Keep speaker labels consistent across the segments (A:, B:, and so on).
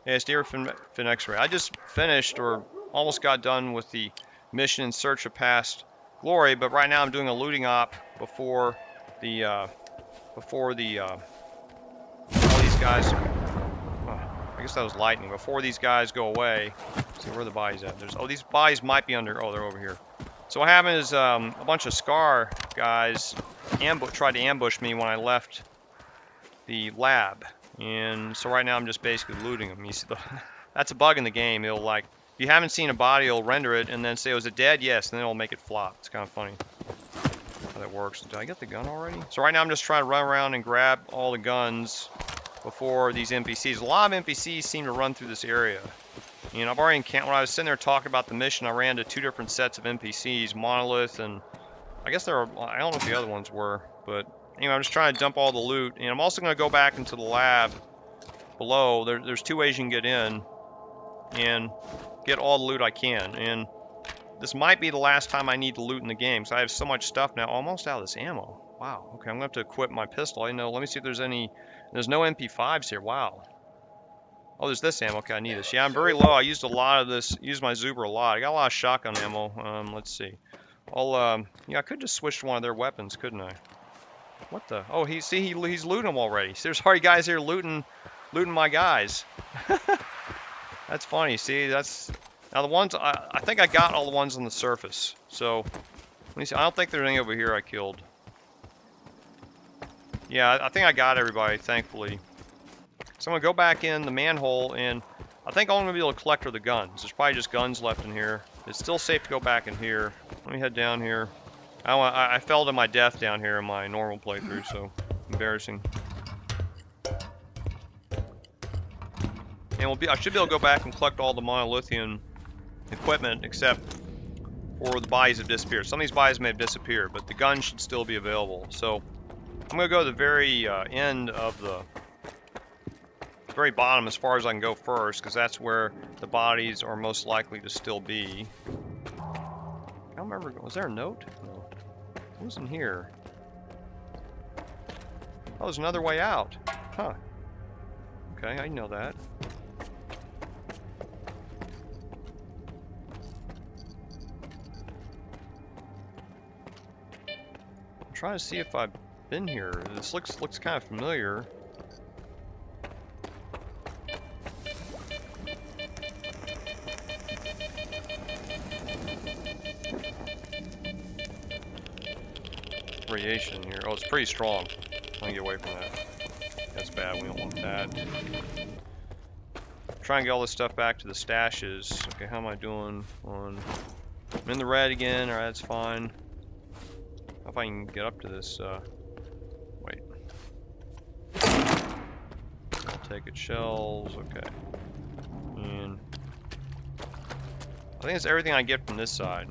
A: Yeah, it's dear fin X-ray. I just finished or almost got done with the mission in search of past glory, but right now I'm doing a looting op before the all these guys. I guess that was lightning. Before these guys go away. Let's see where the bodies at. These bodies might be under. Oh, they're over here. So what happened is a bunch of Scar guys tried to ambush me when I left the lab, and so right now I'm just basically looting them. You see, that's a bug in the game. It'll like, if you haven't seen a body, it'll render it and then say, "Was it dead?" Yes, and then it'll make it flop. It's kind of funny how that works. Did I get the gun already? So right now I'm just trying to run around and grab all the guns before these NPCs. A lot of NPCs seem to run through this area. And I've already encountered, when I was sitting there talking about the mission, I ran to 2 different sets of NPCs, Monolith, and I guess there are, I don't know what the other ones were, but anyway, I'm just trying to dump all the loot. And I'm also going to go back into the lab below. There's 2 ways you can get in and get all the loot I can. And this might be the last time I need to loot in the game, because I have so much stuff now. Almost out of this ammo. Wow, okay, I'm going to have to equip my pistol. I know, let me see if there's any, there's no MP5s here, wow. Oh, there's this ammo. Okay, I need this. Yeah, I'm very low. I used a lot of this. Used my Zuber a lot. I got a lot of shotgun ammo. Let's see. Yeah, I could just switch to one of their weapons, couldn't I? What the? Oh, he's looting them already. There's already guys here looting my guys. That's funny. See, that's now the ones I think I got all the ones on the surface. So let me see. I don't think there's any over here I killed. Yeah, I think I got everybody, thankfully. So I'm going to go back in the manhole, and I think all I'm going to be able to collect are the guns. There's probably just guns left in here. It's still safe to go back in here. Let me head down here. I fell to my death down here in my normal playthrough, so embarrassing. And I should be able to go back and collect all the monolithian equipment, except for the bodies that disappeared. Some of these bodies may have disappeared, but the guns should still be available. So I'm going to go to the very end of the very bottom as far as I can go first, because that's where the bodies are most likely to still be. I don't remember, was there a note? No. It wasn't here. Oh, there's another way out. Huh. Okay, I know that. I'm trying to see if I've been here. This looks kind of familiar. Radiation here. Oh, it's pretty strong. I'm gonna get away from that. That's bad. We don't want that. Try and get all this stuff back to the stashes. Okay, how am I doing on? I'm in the red again. Alright, that's fine. If I can get up to this. Wait. I'll take it. Shells. Okay. And I think it's everything I get from this side.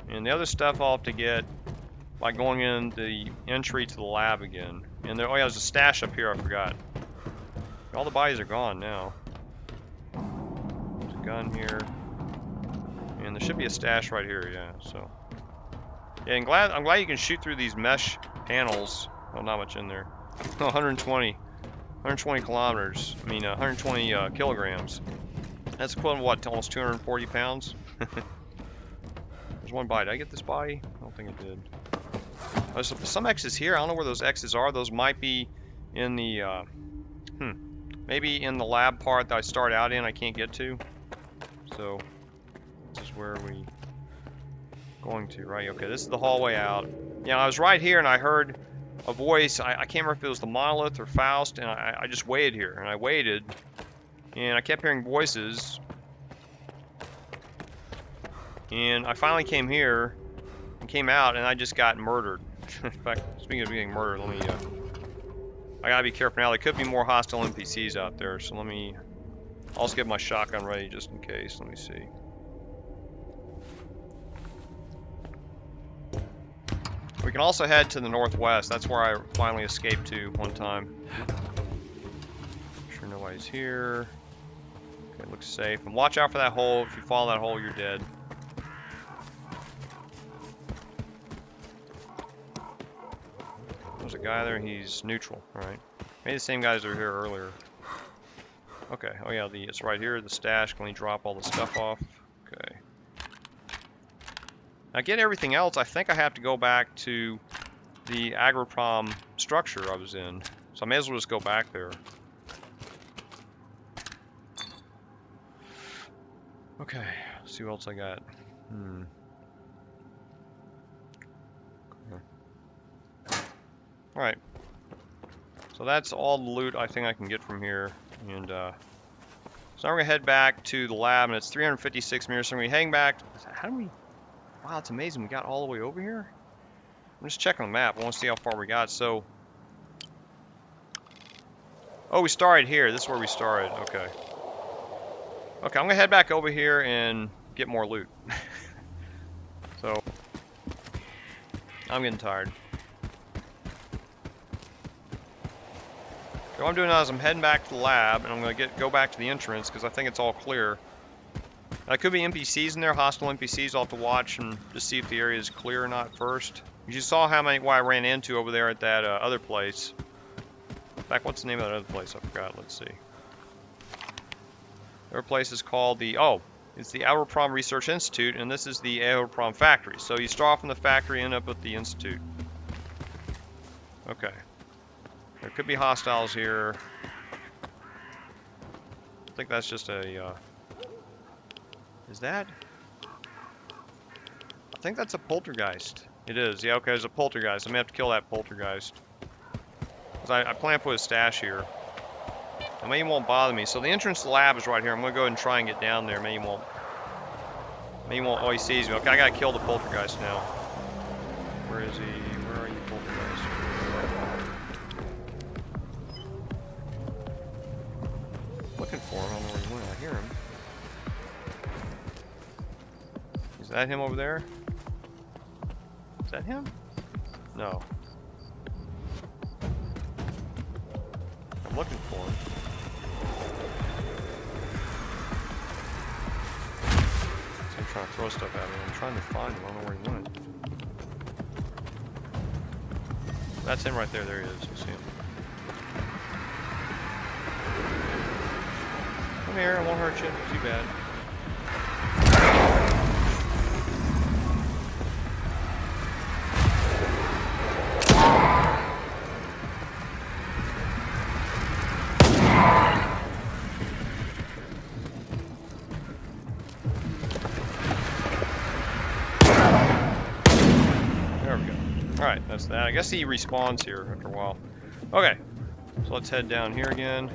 A: And the other stuff I'll have to get by going in the entry to the lab again. And there, oh yeah, there's a stash up here, I forgot. All the bodies are gone now. There's a gun here. And there should be a stash right here, yeah, so. Yeah, I'm glad you can shoot through these mesh panels. Oh, not much in there. 120 kilometers. I mean, 120 kilograms. That's equivalent to what, to almost 240 pounds? There's one body. Did I get this body? I don't think I did. There's some X's here. I don't know where those X's are. Those might be in the, maybe in the lab part that I start out in I can't get to. So, this is where we going to, right? Okay, this is the hallway out. Yeah, I was right here and I heard a voice. I can't remember if it was the Monolith or Faust, and I just waited here. And I waited, and I kept hearing voices. And I finally came here and came out, and I just got murdered. In fact, speaking of being murdered, let me, I gotta be careful now. There could be more hostile NPCs out there, so let me, I'll just get my shotgun ready just in case. Let me see. We can also head to the northwest. That's where I finally escaped to one time. Sure nobody's here. Okay, looks safe. And watch out for that hole. If you fall in that hole, you're dead. There's a guy there, he's neutral, alright. Maybe the same guys that were here earlier. Okay. Oh yeah, it's right here. The stash. Can we drop all the stuff off? Okay. Now get everything else. I think I have to go back to the Ahroprom structure I was in. So I may as well just go back there. Okay. Let's see what else I got. Alright. So that's all the loot I think I can get from here. And so now we're going to head back to the lab, and it's 356 meters. So we're going to hang back. How do we... Wow, it's amazing. We got all the way over here? I'm just checking the map. I want to see how far we got. So... Oh, we started here. This is where we started. Okay. Okay, I'm going to head back over here and get more loot. So... I'm getting tired. What I'm doing now is I'm heading back to the lab, and I'm going to go back to the entrance because I think it's all clear. There could be NPCs in there, hostile NPCs. I'll have to watch and just see if the area is clear or not first. You saw what I ran into over there at that other place. In fact, what's the name of that other place? I forgot. Let's see. The other place is called it's the Ahroprom Research Institute, and this is the Ahroprom Factory. So you start off in the factory, end up at the institute. Okay. There could be hostiles here. I think that's just a, is that? I think that's a poltergeist. It is, yeah, okay, there's a poltergeist. I'm gonna have to kill that poltergeist. Because I plan to put a stash here. Now, maybe it won't bother me. So the entrance to the lab is right here. I'm gonna go ahead and try and get down there. Maybe he won't, oh, he sees me. Okay, I gotta kill the poltergeist now. Where is he? Where are you, poltergeist? Looking for him. I don't know where he went. I hear him. Is that him over there? Is that him? No. I'm looking for him. So I'm trying to throw stuff at him. I'm trying to find him. I don't know where he went. That's him right there. There he is. You see him. Come here, I won't hurt you. Too bad. There we go. Alright, that's that. I guess he respawns here after a while. Okay, so let's head down here again.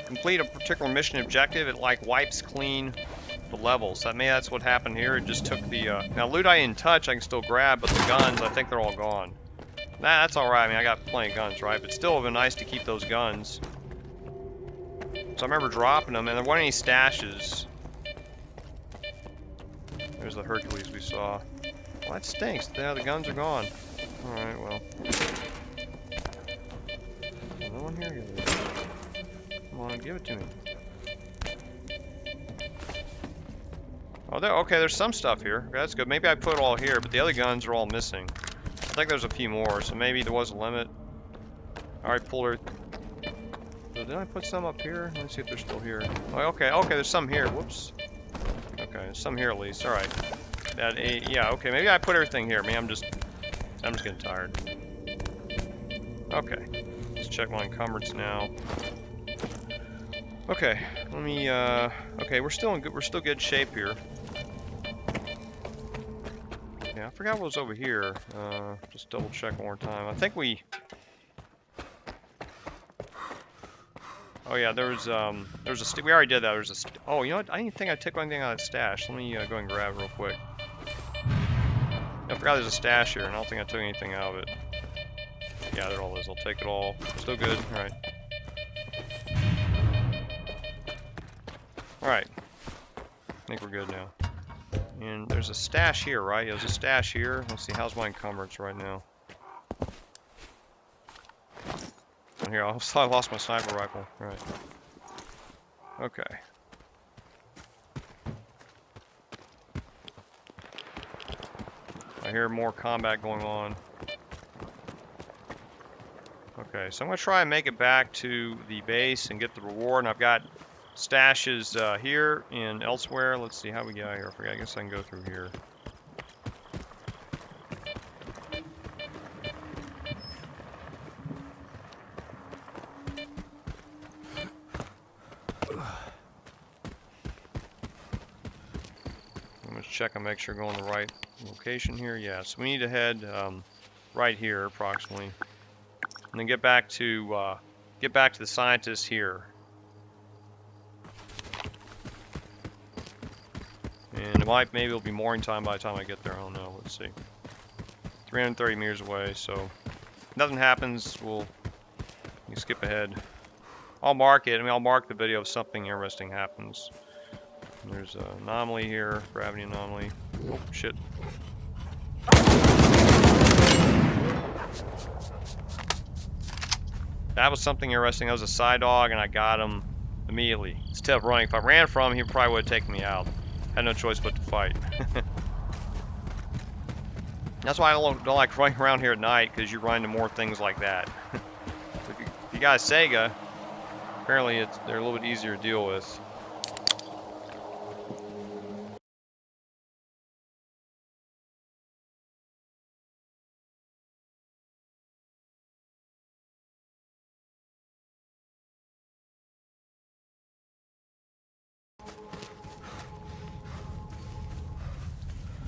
A: Complete a particular mission objective, it like wipes clean the levels. That's what happened here. It just took the now loot I didn't touch I can still grab, but the guns I think they're all gone. Nah, that's alright. I mean, I got plenty of guns, right? But still, it would have been nice to keep those guns. So I remember dropping them, and there weren't any stashes. There's the Hercules we saw. Well, that stinks. Yeah, the guns are gone. Alright, well. No one here? Come on, give it to me. Oh, okay, there's some stuff here. That's good. Maybe I put it all here, but the other guns are all missing. I think there's a few more, so maybe there was a limit. Alright, puller. So did I put some up here? Let's see if they're still here. Oh, okay, there's some here. Whoops. Okay, there's some here at least. Alright. Yeah, okay, maybe I put everything here. I mean, I'm just getting tired. Okay. Let's check my encumbrance now. Okay, let me, okay, we're still good shape here. Yeah, I forgot what was over here. Just double check one more time. I think we... Oh yeah, we already did that. Oh, you know what? I didn't think I took anything out of the stash. Let me go and grab it real quick. I forgot there's a stash here, and I don't think I took anything out of it. Yeah, there all is. I'll take it all. Still good. Alright. Alright. I think we're good now. And there's a stash here, right? There's a stash here. Let's see, how's my encumbrance right now? Oh, here, I lost my sniper rifle. Alright. Okay. hear more combat going on. Okay, so I'm going to try and make it back to the base and get the reward. And I've got stashes here and elsewhere. Let's see how we get out of here. I forget. I guess I can go through here. I'm going to check and make sure we're going the right location here. Yeah, so we need to head right here approximately. And then get back to the scientists here. And maybe it'll be morning time by the time I get there. I don't know. Let's see. 330 meters away. So if nothing happens, you skip ahead. I'll mark it. I mean, I'll mark the video if something interesting happens. And there's an anomaly here, gravity anomaly. Oh shit. That was something interesting. That was a psi-dog, and I got him immediately. Instead of running, if I ran from him, he probably would have taken me out. Had no choice but to fight. That's why I don't like running around here at night, because you run into more things like that. If you got a Sega, apparently they're a little bit easier to deal with.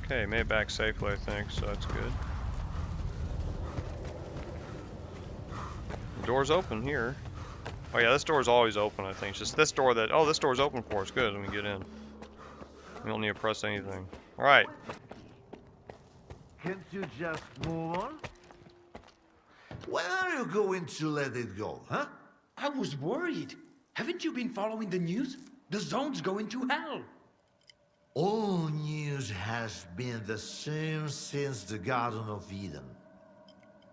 A: Okay, made it back safely, I think, so that's good. The door's open here. Oh yeah, this door's always open, I think. It's just this door that... Oh, this door's open for us. Good, let me get in. We don't need to press anything. Alright.
B: Can't you just move on? When are you going to let it go, huh?
C: I was worried. Haven't you been following the news? The zone's going to hell.
B: All news has been the same since the Garden of Eden.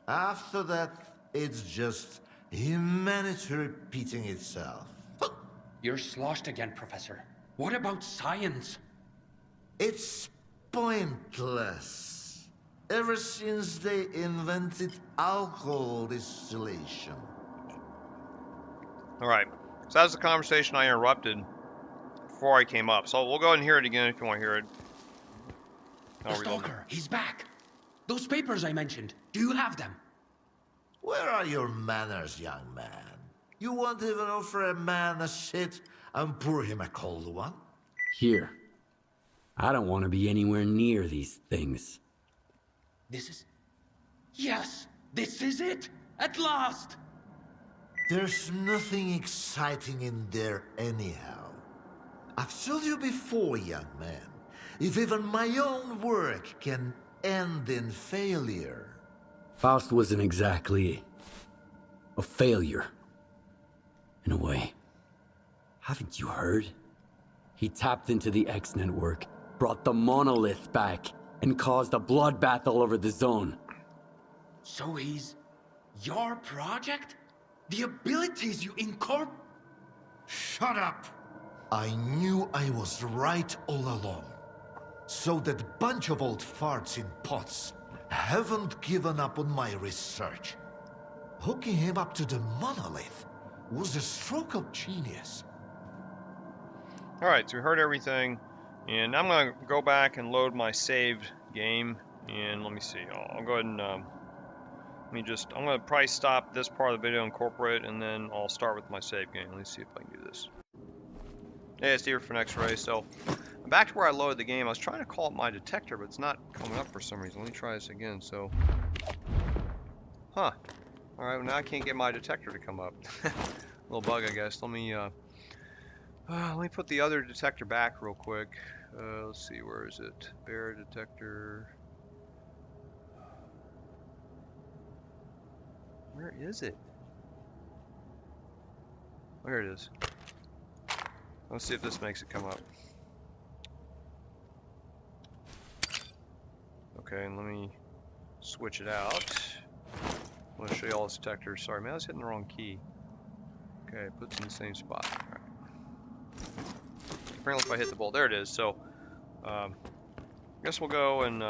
B: After that, it's just humanity repeating itself.
C: You're sloshed again, Professor. What about science?
B: It's pointless. Ever since they invented alcohol distillation.
A: Alright, so that was the conversation I interrupted before I came up. So we'll go ahead and hear it again if you want to hear it.
C: The Stalker, he's back. Those papers I mentioned, do you have them?
B: Where are your manners, young man? You won't even offer a man a shit and pour him a cold one?
D: Here. I don't want to be anywhere near these things.
C: This is... Yes! This is it! At last!
B: There's nothing exciting in there anyhow. I've told you before, young man, if even my own work can end in failure...
D: Faust wasn't exactly... a failure. In a way. Haven't you heard? He tapped into the X network, brought the monolith back, and caused a bloodbath all over the zone.
C: So he's... your project? The abilities you incorporate...
B: Shut up! I knew I was right all along. So that bunch of old farts in pots haven't given up on my research. Hooking him up to the monolith was a stroke of genius.
A: Alright, so we heard everything, and I'm going to go back and load my saved game, and let me see. I'll go ahead and, I'm going to probably stop this part of the video, incorporate, and then I'll start with my save game. Let me see if I can do this. Hey, it's Steve for X-Ray. So, back to where I loaded the game. I was trying to call it my detector, but it's not coming up for some reason. Let me try this again. So, huh. Alright, well now I can't get my detector to come up. Little bug, I guess. Let me put the other detector back real quick. Let's see, where is it? Bear detector. Where is it? Oh, here it is. Let's see if this makes it come up. Okay, and let me switch it out. I'm going to show you all the detectors. Sorry, man, I was hitting the wrong key. Okay, puts in the same spot. All right. Apparently, if I hit the bolt, there it is. So, I guess we'll go and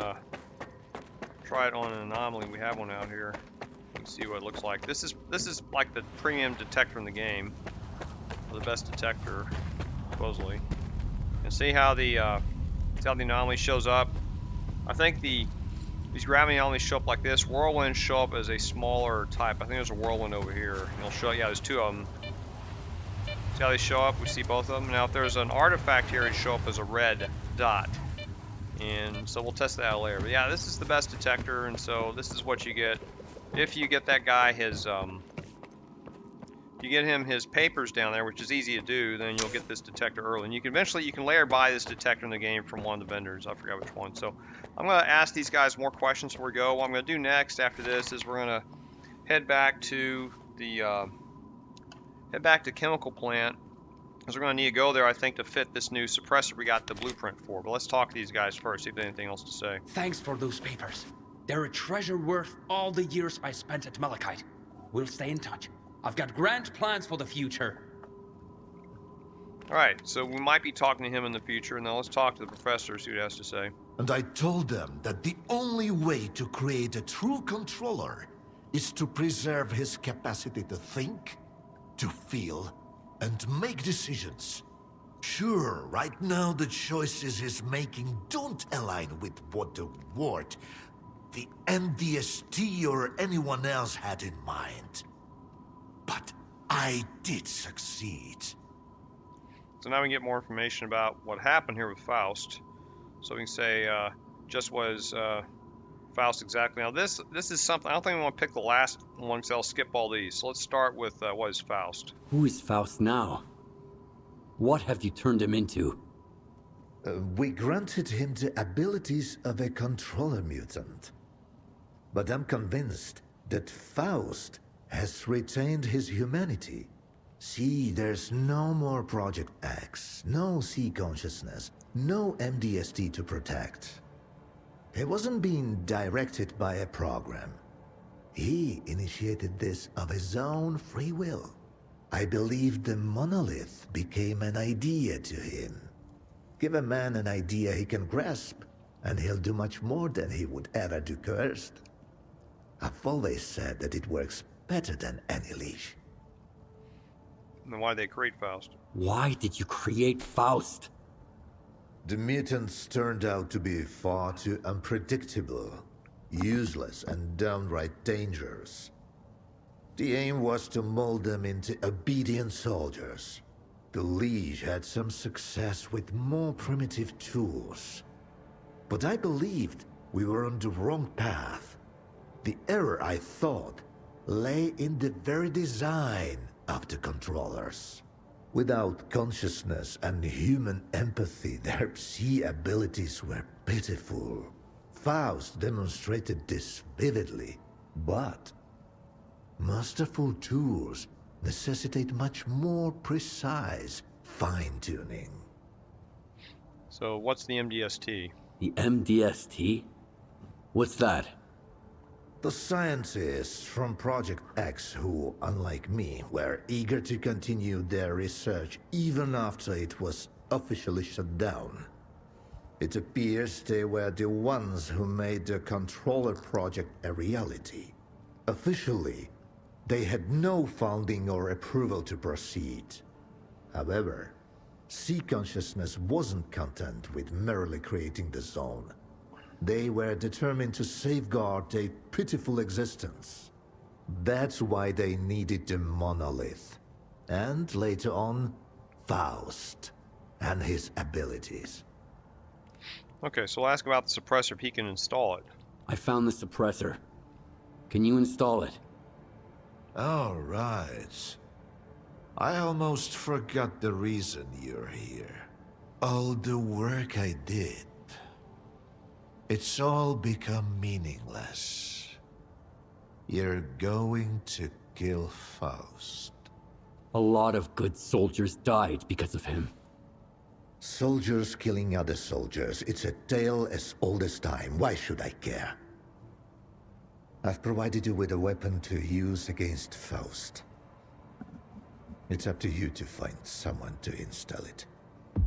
A: try it on an anomaly. We have one out here. You can see what it looks like. This is like the premium detector in the game, or the best detector, supposedly. And see how the anomaly shows up. I think these gravity anomalies show up like this. Whirlwinds show up as a smaller type. I think there's a whirlwind over here. And it'll show. Yeah, there's two of them. See how they show up? We see both of them. Now, if there's an artifact here, it'd show up as a red dot. And so we'll test that out later. But yeah, this is the best detector, and so this is what you get if you get that guy his you get him his papers down there, which is easy to do. Then you'll get this detector early, and you can eventually later buy this detector in the game from one of the vendors. I forgot which one. So I'm going to ask these guys more questions before we go. What I'm going to do next after this is we're going to head back to the chemical plant. Because we're going to need to go there, I think, to fit this new suppressor we got the blueprint for. But let's talk to these guys first, see if they have anything else to say.
C: Thanks for those papers. They're a treasure worth all the years I spent at Malachite. We'll stay in touch. I've got grand plans for the future.
A: Alright, so we might be talking to him in the future, and now let's talk to the professor, see what he has to say.
B: And I told them that the only way to create a true controller is to preserve his capacity to think, to feel, and make decisions. Sure, right now the choices he's making don't align with what the Ward, the NDST, or anyone else had in mind. But I did succeed.
A: So now we can get more information about what happened here with Faust. So we can say, just was Faust exactly. Now this is something, I don't think we want to pick the last one because I'll skip all these. So let's start with what is Faust?
D: Who is Faust now? What have you turned him into?
B: We granted him the abilities of a controller mutant. But I'm convinced that Faust has retained his humanity. See, there's no more Project X, no C consciousness, no MDST to protect. He wasn't being directed by a program. He initiated this of his own free will. I believe the monolith became an idea to him. Give a man an idea he can grasp, and he'll do much more than he would ever do cursed. I've always said that it works better than any leash.
A: And then why did they create Faust?
D: Why did you create Faust?
B: The mutants turned out to be far too unpredictable, useless, and downright dangerous. The aim was to mold them into obedient soldiers. The Liege had some success with more primitive tools. But I believed we were on the wrong path. The error, I thought, lay in the very design of the controllers. Without consciousness and human empathy, their psi abilities were pitiful. Faust demonstrated this vividly, but masterful tools necessitate much more precise fine-tuning.
A: So what's the MDST?
D: The MDST? What's that?
B: The scientists from Project X who, unlike me, were eager to continue their research even after it was officially shut down. It appears they were the ones who made the controller project a reality. Officially, they had no funding or approval to proceed. However, C consciousness wasn't content with merely creating the zone. They were determined to safeguard a pitiful existence. That's why they needed the monolith. And later on, Faust and his abilities.
A: Okay, so we'll ask about the suppressor if he can install it.
D: I found the suppressor. Can you install it?
B: All right. I almost forgot the reason you're here. All the work I did. It's all become meaningless. You're going to kill Faust.
D: A lot of good soldiers died because of him.
B: Soldiers killing other soldiers. It's a tale as old as time. Why should I care? I've provided you with a weapon to use against Faust. It's up to you to find someone to install it.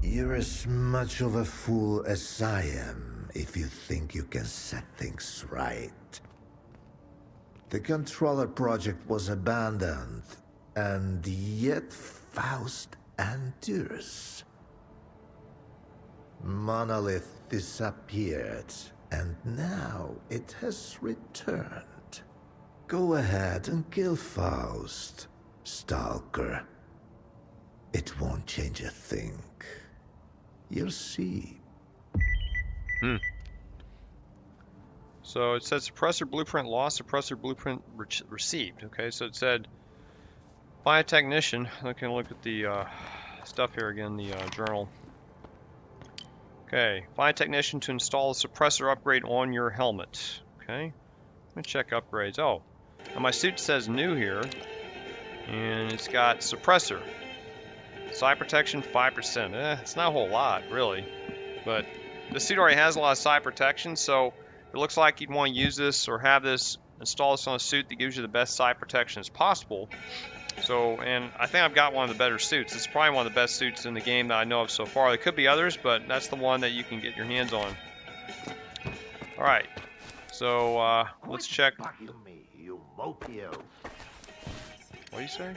B: You're as much of a fool as I am if you think you can set things right. The controller project was abandoned, and yet Faust endures. Monolith disappeared, and now it has returned. Go ahead and kill Faust, Stalker. It won't change a thing. You'll see.
A: So it said suppressor blueprint lost, suppressor blueprint received. Okay, so it said by a technician. I can look at the stuff here again, the journal. Okay, find a technician to install a suppressor upgrade on your helmet. Okay, let me check upgrades. Oh, now my suit says new here, and it's got suppressor. Psi-protection 5%. It's not a whole lot, really. But this suit already has a lot of psi-protection, so it looks like you'd want to use this or have this, install this on a suit that gives you the best psi-protection as possible. So, and I think I've got one of the better suits. It's probably one of the best suits in the game that I know of so far. There could be others, but that's the one that you can get your hands on. Alright, so let's check.
B: Back to me, you mopio.
A: What do you say?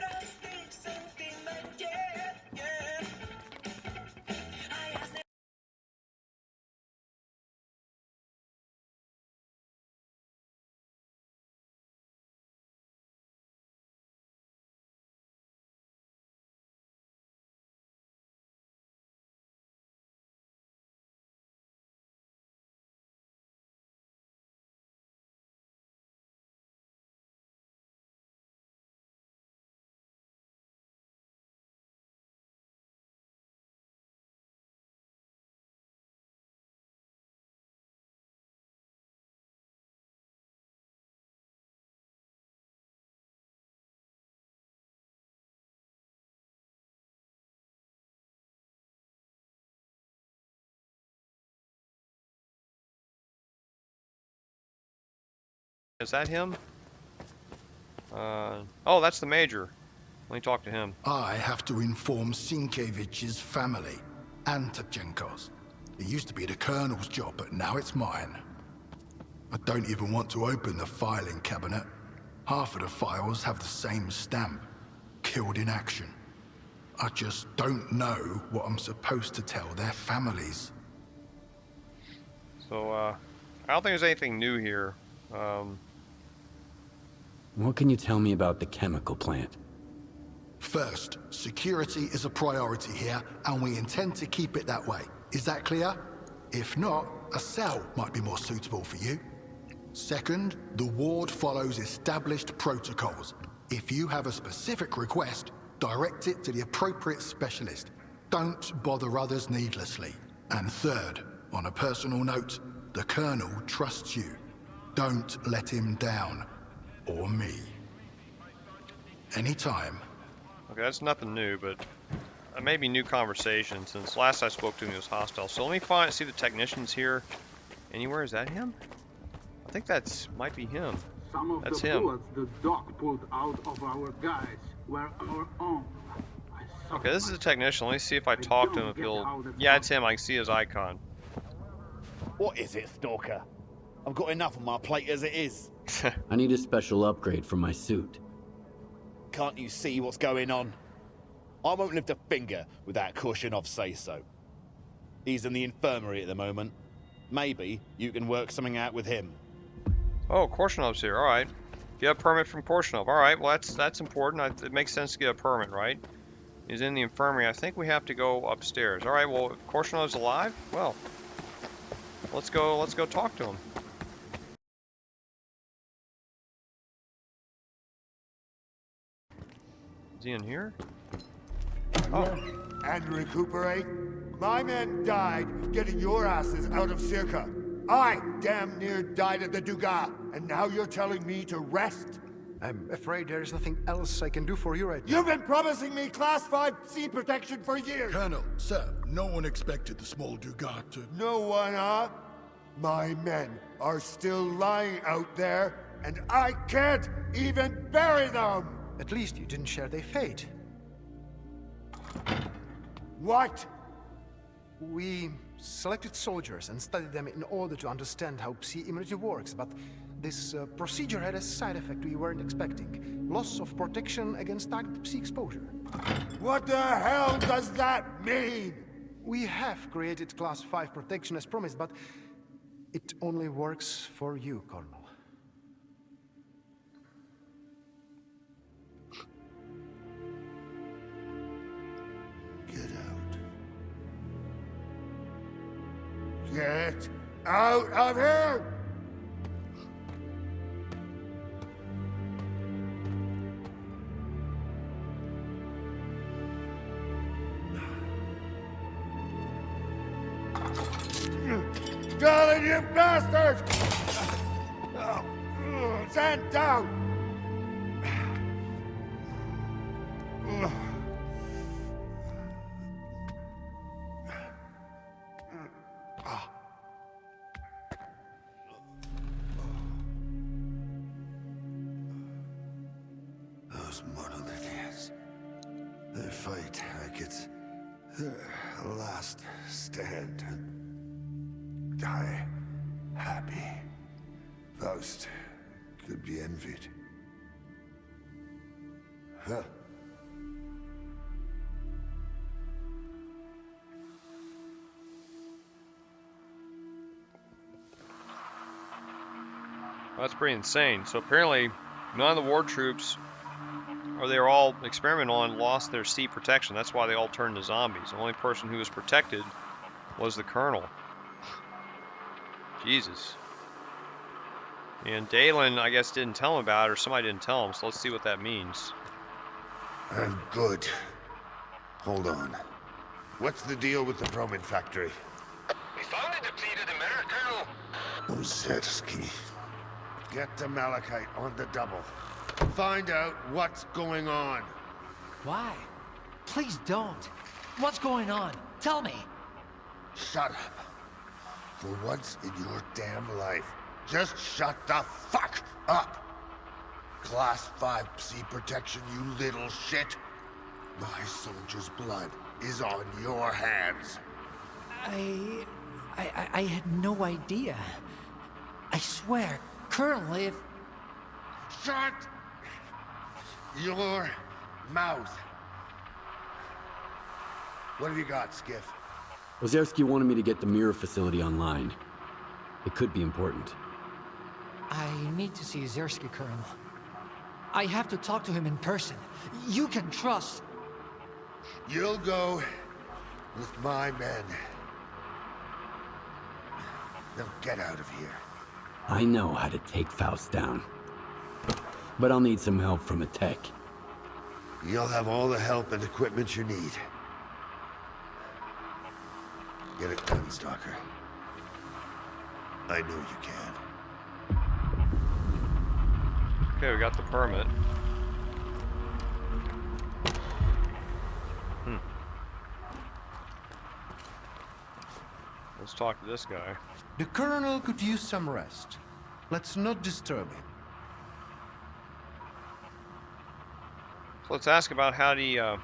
A: Is that him? Oh, that's the major. Let me talk to him.
E: I have to inform Sienkiewicz's family and Tachenko's. It used to be the Colonel's job, but now it's mine. I don't even want to open the filing cabinet. Half of the files have the same stamp. Killed in action. I just don't know what I'm supposed to tell their families.
A: So, I don't think there's anything new here.
D: What can you tell me about the chemical plant?
E: First, security is a priority here, and we intend to keep it that way. Is that clear? If not, a cell might be more suitable for you. Second, the ward follows established protocols. If you have a specific request, direct it to the appropriate specialist. Don't bother others needlessly. And third, on a personal note, the Colonel trusts you. Don't let him down. Or me. Anytime.
A: Okay, that's nothing new, but maybe new conversation since last I spoke to him he was hostile. So let me see the technicians here. Anywhere? Is that him? I think that's might be him.
F: Some of
A: That's
F: the
A: him.
F: bullets the doc pulled out of our guys were our own.
A: Okay, this is a technician. Let me see if I talk to him if he'll... Yeah, it's him. I can see his icon.
G: What is it, Stalker? I've got enough on my plate as it is.
D: I need a special upgrade for my suit.
G: Can't you see what's going on? I won't lift a finger without Korshunov say so. He's in the infirmary at the moment. Maybe you can work something out with him.
A: Oh, Korshunov's here. All right. If you have a permit from Korshunov. All right. Well, that's important. It makes sense to get a permit, right? He's in the infirmary. I think we have to go upstairs. All right. Well, if Korshunov's alive, well, let's go talk to him. Is he in here? Oh.
H: And recuperate? My men died getting your asses out of SIRCAA. I damn near died at the Duga, and now you're telling me to rest?
I: I'm afraid there is nothing else I can do for you right now.
H: You've been promising me Class 5 sea protection for years!
E: Colonel, sir, no one expected the small Duga to...
H: No one, huh? My men are still lying out there, and I can't even bury them!
I: At least you didn't share their fate.
H: What?
I: We selected soldiers and studied them in order to understand how psi immunity works, but this procedure had a side effect we weren't expecting. Loss of protection against target psi exposure.
H: What the hell does that mean?
I: We have created Class 5 protection as promised, but it only works for you, Colonel.
H: Get out. Get out of here! Dalin, you bastards! Stand down!
B: Those monoliths. They fight like it's their last stand. Die happy. Faust could be envied. Huh?
A: That's pretty insane. So apparently, none of the war troops, or they were all experimented on, lost their psi protection. That's why they all turned to zombies. The only person who was protected was the colonel. Jesus. And Dalin, I guess, didn't tell him about it, or somebody didn't tell him, so let's see what that means.
H: I'm good. Hold on. What's the deal with the Ahroprom Factory?
J: We found a depleted American, Colonel.
H: Ozersky. Get to Malachite on the double. Find out what's going on.
K: Why? Please don't. What's going on? Tell me.
H: Shut up. For once in your damn life, just shut the fuck up! Class 5 psi protection, you little shit! My soldier's blood is on your hands.
K: I had no idea. I swear, Colonel, if...
H: Shut your mouth. What have you got, Skiff?
D: Ozersky wanted me to get the mirror facility online. It could be important.
K: I need to see Ozersky, Colonel. I have to talk to him in person. You can trust...
H: You'll go with my men. Now get out of here.
D: I know how to take Faust down. But I'll need some help from a tech.
H: You'll have all the help and equipment you need. Get it done, Stalker. I know you can.
A: Okay, we got the permit. Let's talk to this guy.
I: The Colonel could use some rest. Let's not disturb him.
A: So let's ask about how do you,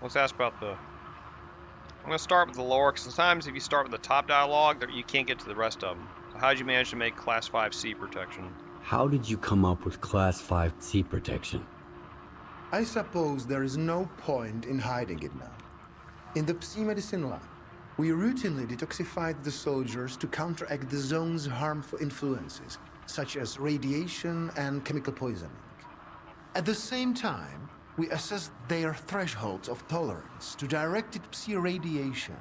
A: let's ask about the... I'm going to start with the lower, because sometimes if you start with the top dialogue, you can't get to the rest of them. So how did you manage to make Class 5 psi protection?
D: How did you come up with Class 5 psi protection?
I: I suppose there is no point in hiding it now. In the psi medicine lab, we routinely detoxified the soldiers to counteract the zone's harmful influences, such as radiation and chemical poisoning. At the same time, we assessed their thresholds of tolerance to directed psi radiation,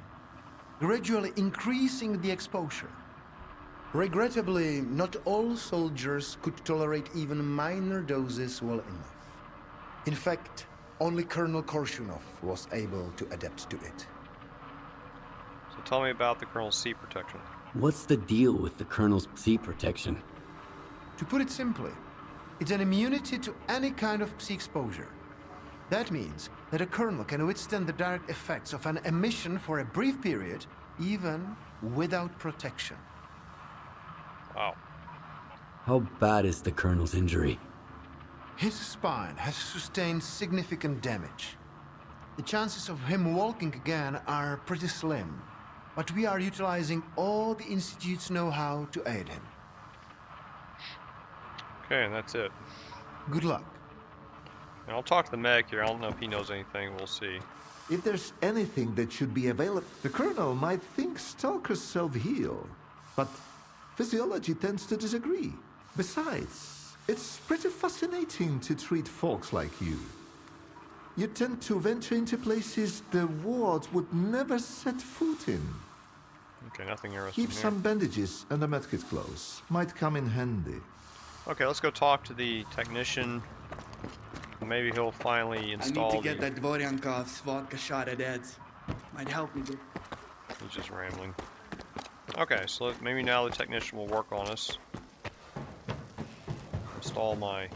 I: gradually increasing the exposure. Regrettably, not all soldiers could tolerate even minor doses well enough. In fact, only Colonel Korshunov was able to adapt to it.
A: So tell me about the Colonel's psi protection.
D: What's the deal with the Colonel's psi protection?
I: To put it simply, it's an immunity to any kind of psi exposure. That means that a Colonel can withstand the direct effects of an emission for a brief period, even without protection.
A: Wow.
D: How bad is the Colonel's injury?
I: His spine has sustained significant damage. The chances of him walking again are pretty slim, but we are utilizing all the Institute's know-how to aid him.
A: Okay, and that's it.
I: Good luck.
A: And I'll talk to the medic here. I don't know if he knows anything. We'll see.
B: If there's anything that should be available, the Colonel might think Stalkers self-heal, but physiology tends to disagree. Besides, it's pretty fascinating to treat folks like you. You tend to venture into places the wards would never set foot in.
A: Okay, nothing interesting
B: Keep
A: here.
B: some bandages and a medkit close. Might come in handy.
A: Okay, let's go talk to the technician. Maybe he'll finally install.
L: I need to get that Dvoryankov's vodka shot at Ed's. Might help me.
A: He's just rambling. Okay, so maybe now the technician will work on us. Install my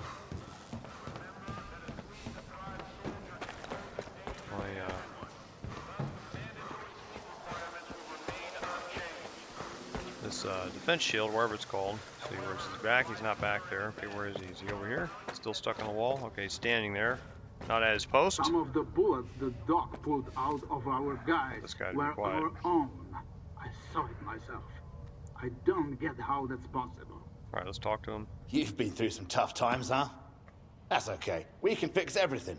A: this defense shield, wherever it's called. See, where's his back? He's not back there. Okay, where is he? Is he over here? Still stuck on the wall? Okay, he's standing there. Not at his post.
F: Some of the bullets the doc pulled out of our guys were our own. I saw it myself. I don't get how that's possible.
A: Alright, let's talk to him.
G: You've been through some tough times, huh? That's okay. We can fix everything.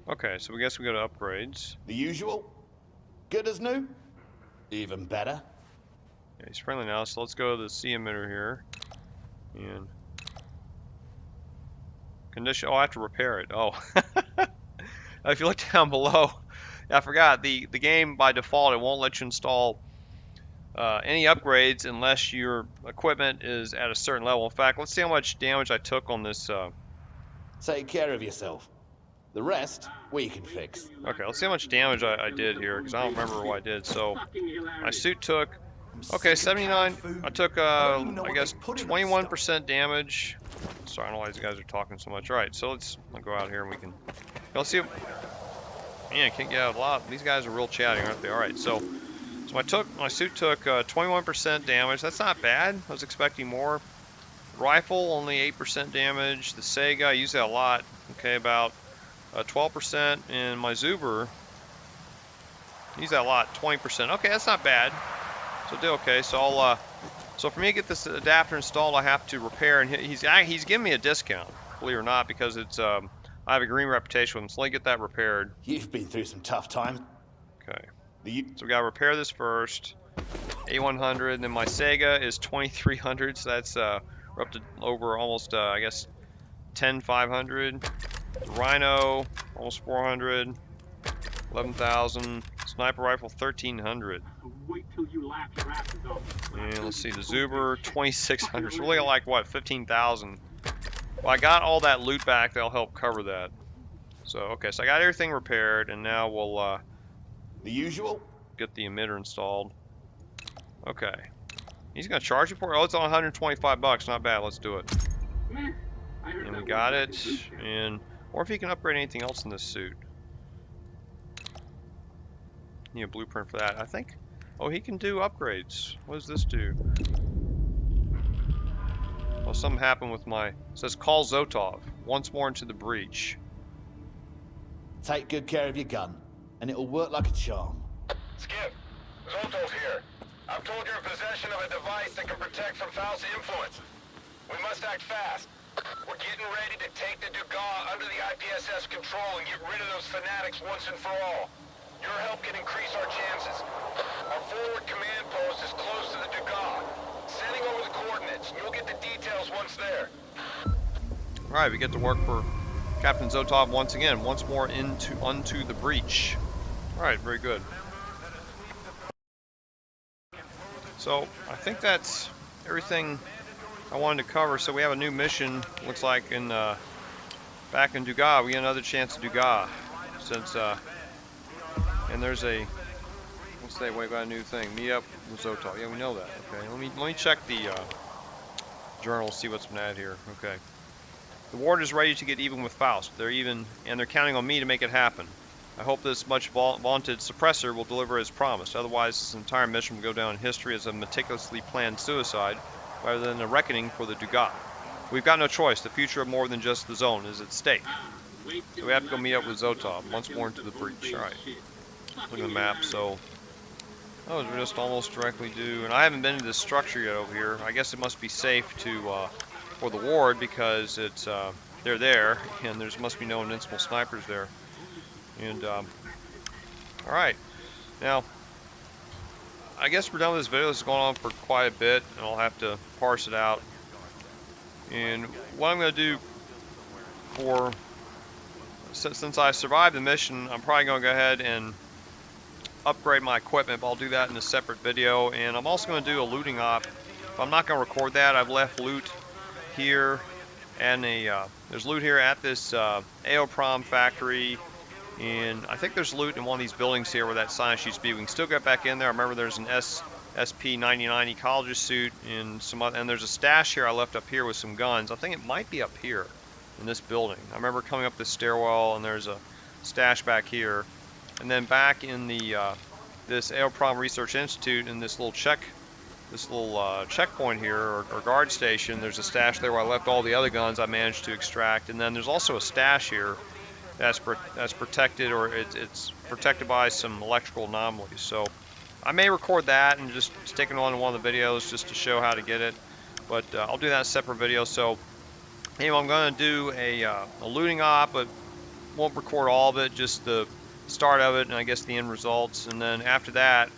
A: Okay, so we guess we go to upgrades.
G: The usual? Good as new? Even better?
A: Yeah, he's friendly now, so let's go to the C emitter here. And condition. Oh, I have to repair it. Oh. If you look down below, I forgot, the game by default, it won't let you install any upgrades unless your equipment is at a certain level. In fact, let's see how much damage I took on this.
G: Take care of yourself. The rest, we can fix.
A: Okay, let's see how much damage I did here, because I don't remember what I did. So, my suit took, okay, 79. I took, I guess, 21% damage. Sorry, I don't know why these guys are talking so much. Alright, so let's go out here and we can, let's see. Man, I can't get out a lot. These guys are real chatting, aren't they? Alright, so my suit took 21% damage. That's not bad. I was expecting more. Rifle, only 8% damage. The Sega, I use that a lot. Okay, about 12%. And my Zuber, use that a lot, 20%. Okay, that's not bad. So do okay. So I'll so for me to get this adapter installed, I have to repair, and he's giving me a discount, believe it or not, because it's I have a green reputation with him. So let me get that repaired.
G: You've been through some tough times.
A: Okay. So we gotta repair this first. A100, and then my Sega is 2300, so that's we're up to over almost I guess 10,500. The Rhino almost 400. 11,000. Sniper rifle 1,300.
F: Wait till you laugh your asses off.
A: And let's see, the Zuber 2,600. So we're looking at like what, 15,000. Well, I got all that loot back. That'll help cover that. So okay, so I got everything repaired, and now we'll
G: the usual.
A: Get the emitter installed. Okay. He's gonna charge you for it. Oh, it's on 125 bucks. Not bad. Let's do it. And we got it. And or if he can upgrade anything else in this suit. Need a blueprint for that. I think. Oh, he can do upgrades. What does this do? Well, something happened with my. It says call Zotov once more into the breach.
G: Take good care of your gun, and it'll work like a charm.
J: Skip, Zotov here. I'm told you're in possession of a device that can protect from Faust's influence. We must act fast. We're getting ready to take the Duga under the IPSS control and get rid of those fanatics once and for all. Your help can increase our chances. Our forward command post is close to the Duga. Sending over the coordinates, and you'll get the details once there.
A: Alright, we get to work for Captain Zotov once again, once more onto the breach. Alright, very good. So, I think that's everything I wanted to cover. So we have a new mission, looks like, in back in Duga. We get another chance at Duga. Since, and there's a, let's say, we got a new thing. Meet up with Zotov. Yeah, we know that. Okay, let me check the journal, see what's been added here. Okay. The ward is ready to get even with Faust. They're counting on me to make it happen. I hope this much vaunted suppressor will deliver as promised. Otherwise, this entire mission will go down in history as a meticulously planned suicide, rather than a reckoning for the Duga. We've got no choice. The future of more than just the zone is at stake. So we have to go meet up with Zotov once more into the breach. All right. Look at the map. So Oh, we're just almost directly due, and I haven't been to this structure yet over here. I guess it must be safe to for the ward because it's they're there, and there must be no invincible snipers there. And all right, now I guess we're done with this video. This is going on for quite a bit, and I'll have to parse it out. And what I'm going to do for since I survived the mission, I'm probably going to go ahead and upgrade my equipment, but I'll do that in a separate video. And I'm also going to do a looting op. But I'm not going to record that. I've left loot here, and there's loot here at this Ahroprom Factory, and I think there's loot in one of these buildings here where that sign used to be. We can still get back in there. I remember there's an SP-99 ecologist suit and some other, and there's a stash here I left up here with some guns. I think it might be up here in this building. I remember coming up this stairwell, and there's a stash back here. And then back in the this Ahroprom Research Institute, in this little checkpoint here, or guard station, there's a stash there where I left all the other guns I managed to extract. And then there's also a stash here that's protected, or it's protected by some electrical anomalies. So I may record that and just stick it on one of the videos just to show how to get it. But I'll do that in a separate video. So anyway, I'm going to do a looting op, but won't record all of it, just the start of it and I guess the end results. And then after that,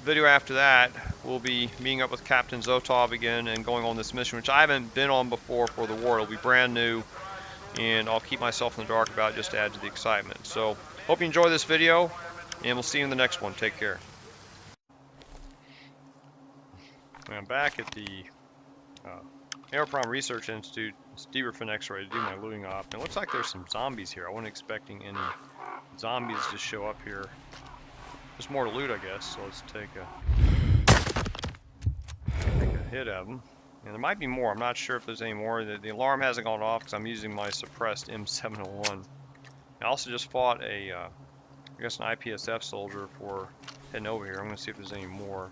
A: video after that, we'll be meeting up with Captain Zotov again and going on this mission, which I haven't been on before for the war. It'll be brand new, and I'll keep myself in the dark about it just to add to the excitement. So hope you enjoy this video, and we'll see you in the next one. Take care. I'm back at the Ahroprom Research Institute. It's deeper for an X-ray to do my looting op. And it looks like there's some zombies here. I wasn't expecting any zombies to show up here. There's more to loot, I guess. So let's take a hit of them. And there might be more. I'm not sure if there's any more. The alarm hasn't gone off because I'm using my suppressed M701. I also just fought I guess an IPSF soldier for heading over here. I'm going to see if there's any more.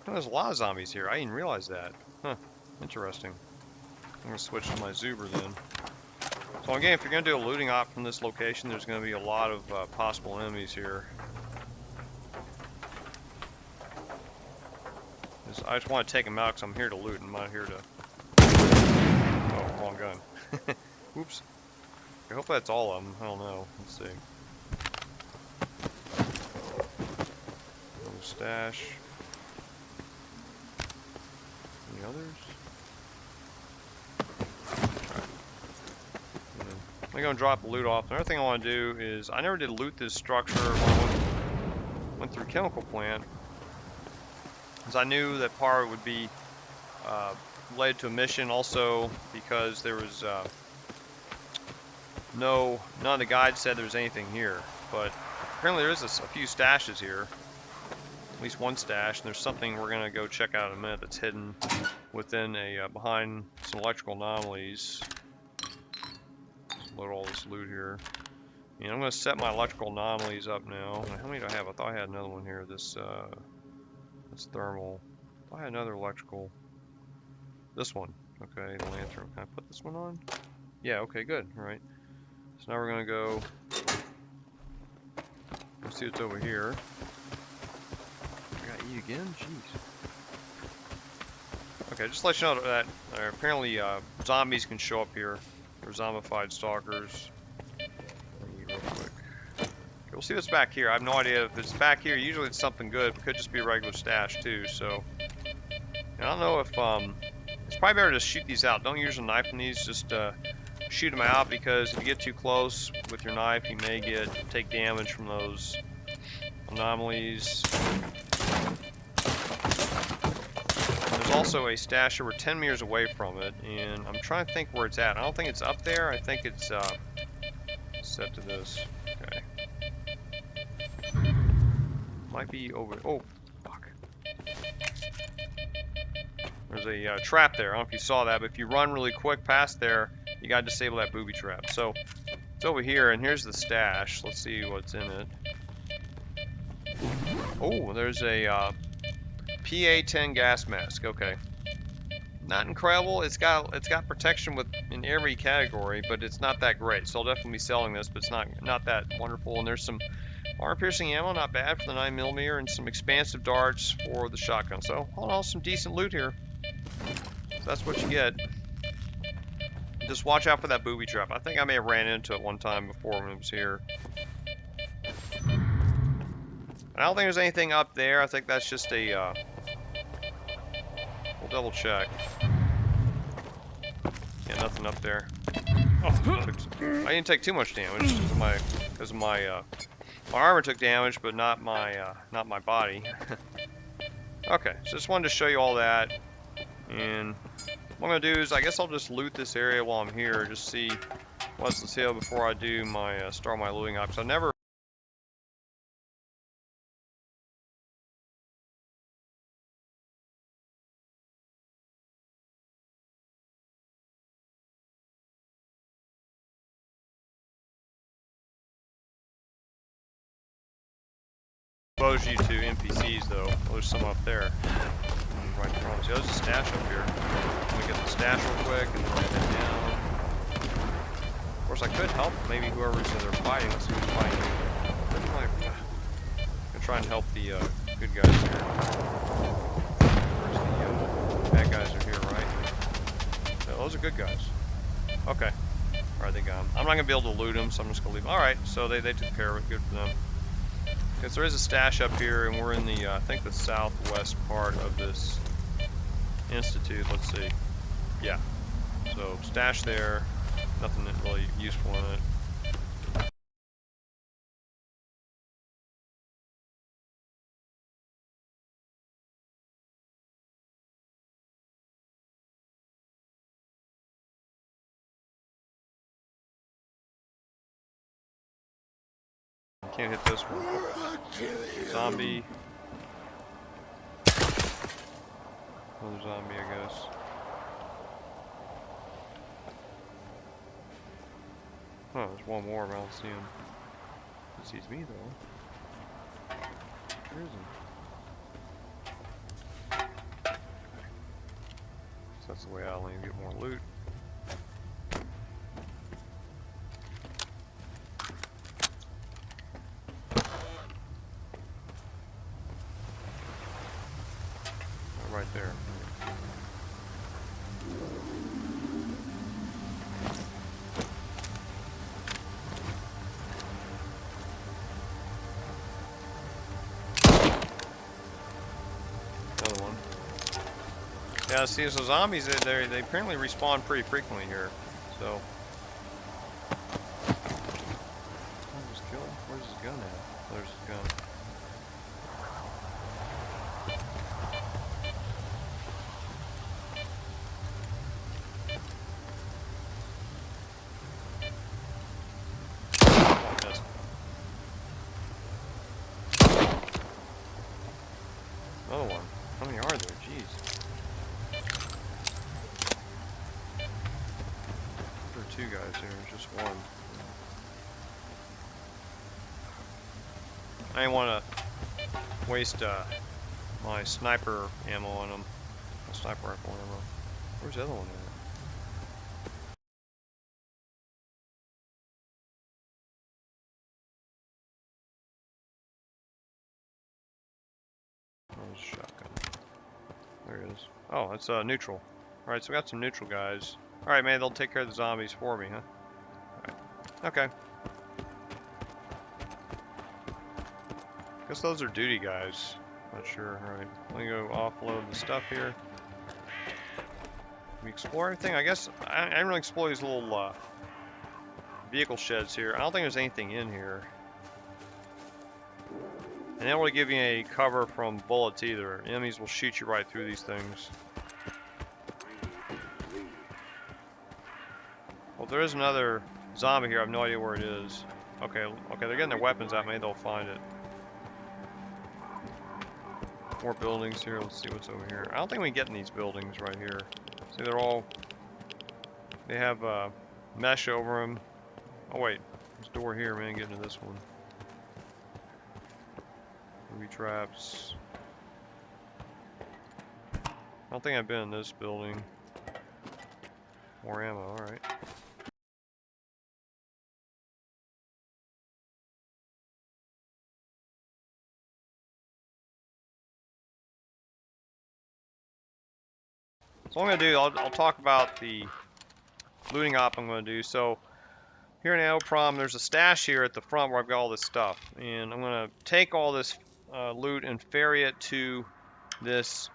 A: Oh, there's a lot of zombies here. I didn't realize that. Huh. Interesting. I'm going to switch to my Zuber then. So again, if you're going to do a looting op from this location, there's going to be a lot of possible enemies here. I just want to take them out because I'm here to loot. I'm not here to... Oh, wrong gun. Oops. I hope that's all of them. I don't know. Let's see. Little stash. Any others? I'm going to drop the loot off. Another thing I want to do is, I never did loot this structure when I went through chemical plant, because I knew that part would be related to a mission, also because there was none of the guides said there was anything here, but apparently there is a few stashes here, at least one stash, and there's something we're going to go check out in a minute that's hidden within behind some electrical anomalies. Load all this loot here. And I'm going to set my electrical anomalies up now. How many do I have? I thought I had another one here. This thermal. I thought I had another electrical. This one. Okay, the lantern. Can I put this one on? Yeah, okay, good. Alright. So now we're going to go. Let's see what's over here. I gotta eat again? Jeez. Okay, just to let you know that apparently zombies can show up here. Or zombified stalkers. Real quick. Okay, we'll see what's back here. I have no idea if it's back here. Usually it's something good. It could just be a regular stash too. So, and I don't know if it's probably better to shoot these out. Don't use a knife in these. Just shoot them out, because if you get too close with your knife, you may take damage from those anomalies. There's also a stash over 10 meters away from it, and I'm trying to think where it's at. I don't think it's up there. I think it's set to this. Okay. Might be over. Oh, fuck. There's a trap there. I don't know if you saw that, but if you run really quick past there, you gotta disable that booby trap. So it's over here, and here's the stash. Let's see what's in it. Oh, there's a PA-10 gas mask. Okay, not incredible. It's got protection in every category, but it's not that great. So I'll definitely be selling this, but it's not that wonderful. And there's some Armor-piercing ammo, not bad for the 9mm, and some expansive darts for the shotgun. So, all in all, some decent loot here. So that's what you get. Just watch out for that booby trap. I think I may have ran into it one time before when it was here. I don't think there's anything up there. I think that's just a, we'll double check. Yeah, nothing up there. Oh, I didn't take too much damage because my armor took damage, but not my body. Okay, so just wanted to show you all that, and what I'm gonna do is I guess I'll just loot this area while I'm here, just see what's the sale before I do my start my looting up. So I never. Expose you to NPCs though. Oh, there's some up there. Right in front of us. Yeah, there's a stash up here. Let me get the stash real quick and then head down. Of course, I could help maybe whoever's in there fighting. Let's see who's fighting. I'm gonna try and help the good guys here. Where's the bad guys are here, right? No, those are good guys. Okay. Alright, they got them. I'm not gonna be able to loot them, so I'm just gonna leave them. Alright, so they took care of it. Good for them. Because there is a stash up here, and we're in the, I think the southwest part of this institute. Let's see. Yeah. So, stash there. Nothing really useful in it. Can't hit this one. Zombie. Another zombie, I guess. Oh, there's one more, but I don't see him. He sees me, though. Where is he? So that's the way I'll need to get more loot. Right there. Another one. Yeah, see, so zombies, they apparently respawn pretty frequently here. So. Where's his gun at? There's his gun. Another one. How many are there? Jeez. There are two guys here, just one. I didn't want to waste my sniper ammo on them. My sniper rifle ammo. Where's the other one at? Where's the shotgun? There it is. Oh, it's neutral. Alright, so we got some neutral guys. Alright, man, they'll take care of the zombies for me, huh? Alright. Okay. Guess those are duty guys. Not sure. Alright. Let me go offload the stuff here. Can we explore anything? I guess I didn't really explore these little vehicle sheds here. I don't think there's anything in here. And they don't really give you any cover from bullets either. Enemies will shoot you right through these things. Well, there is another zombie here. I have no idea where it is. Okay, they're getting their weapons out. Maybe they'll find it. More buildings here. Let's see what's over here. I don't think we can get in these buildings right here. See, they have mesh over them. Oh wait, there's a door here, man. Get into this one. Booby traps. I don't think I've been in this building. More ammo, alright. So what I'm going to do, I'll talk about the looting op I'm going to do. So here in Ahroprom, there's a stash here at the front where I've got all this stuff. And I'm going to take all this loot and ferry it to this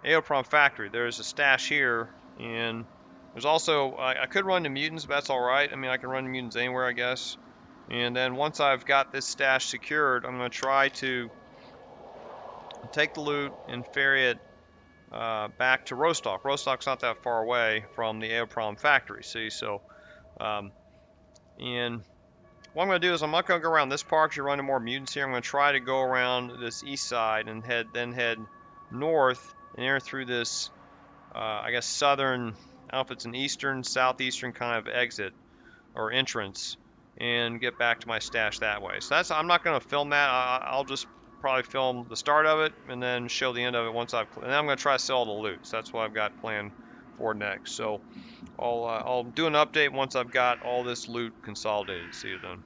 A: Ahroprom Factory. There's a stash here, and there's also, I could run to mutants, but that's alright. I mean, I can run to mutants anywhere, I guess. And then once I've got this stash secured, I'm going to try to take the loot and ferry it back to Rostok. Rostok's not that far away from the Ahroprom Factory, see? So, and what I'm going to do is I'm not going to go around this park. You're running more mutants here. I'm going to try to go around this east side and head north and enter through this, I guess, southern, I don't know if it's an eastern, southeastern kind of exit or entrance, and get back to my stash that way. So I'm not going to film that. I'll just probably film the start of it and then show the end of it once and then I'm going to try to sell all the loot. So that's what I've got planned for next. So I'll do an update once I've got all this loot consolidated. See you then.